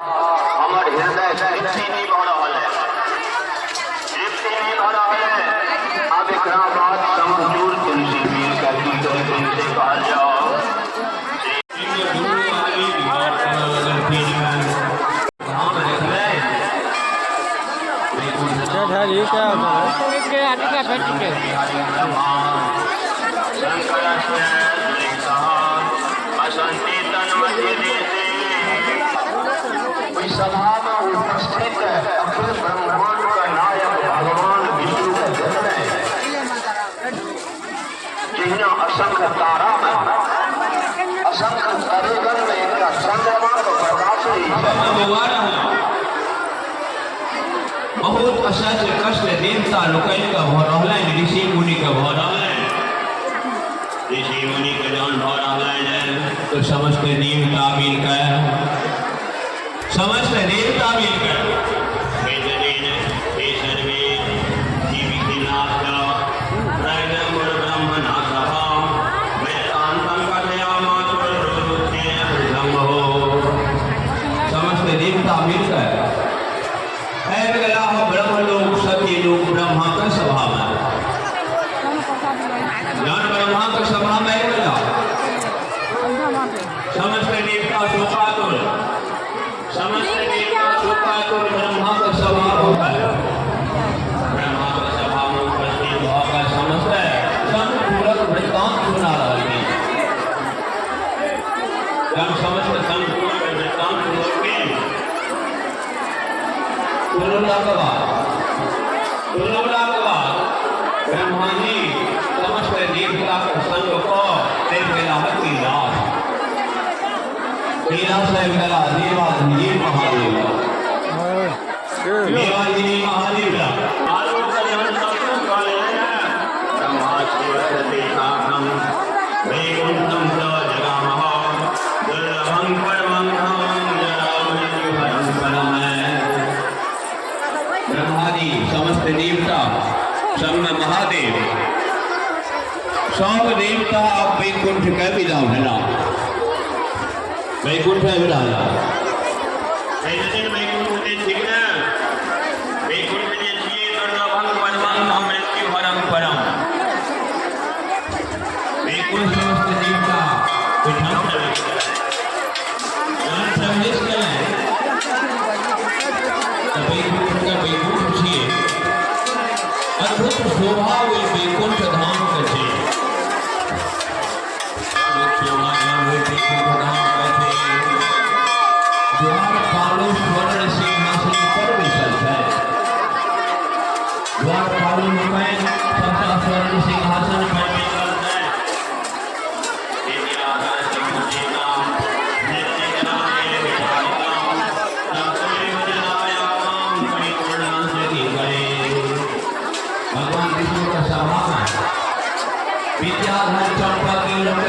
हमर हृदय तृप्ति नहीं भऽ रहल है, तृप्ति नहीं भऽ रहल है। अब एकरा बाद समझूर तुलसी मीर का कीर्तन तुमसे कहल जाओ। सभा में उपस्थित अखिल ब्रह्मांड का नायक भगवान विष्णु का जन्म है, जिन्हें असंख्य तारा में असंख्य तारेगण में इनका चंद्रमा का प्रकाश बहुत असह्य कष्ट देवता लोकन का भ रहलन, ऋषि मुनि का भ रहलन। ऋषि मुनि के जौन भ रहलन तो समस्त देवता मिलकर ब्रह्मलोक सत्यलोक ब्रह्मा का सभा में ब्रह्मा का सभा में समस्त देवता शोकातुर, समस्त देवता शोकातुर ब्रह्मा का सभा होकर ब्रह्मा का सभा में उपस्थित होकर समस्त संपूर्ण वृत्तांत सुना रहे हैं। जब समस्त संपूर्ण वृत्तांत सुनोगे तुलना के बाद ब्रह्मा जी समस्त देवता के संग को देवाधिदेव महादेव देवाधिदेव महादेव वैकुंठम च जगामः दुर्लभं परमं ब्रह्मादि समस्त देवता सम्य महादेव सब देवता आप वैकुंठ का विदा भला वैकुंठ है विदा वैकुंठ ठीक ना वैकुंठ जी दुर्लभं परमं मृत्यु हरं परम वैकुंठ समस्त देवता विधान प्रवेश करें वैकुंठ का वैकुंठ छिए अद्भुत शोभा हुई वैकुंठ धाम का छे द्वार पालो स्वर्ण सिंहासन पर बैसल है, द्वार पालो में सबका स्वर्ण सिंहासन पर बैसल है। भगवान विष्णु का सभा में विद्याधर चंपा के लोग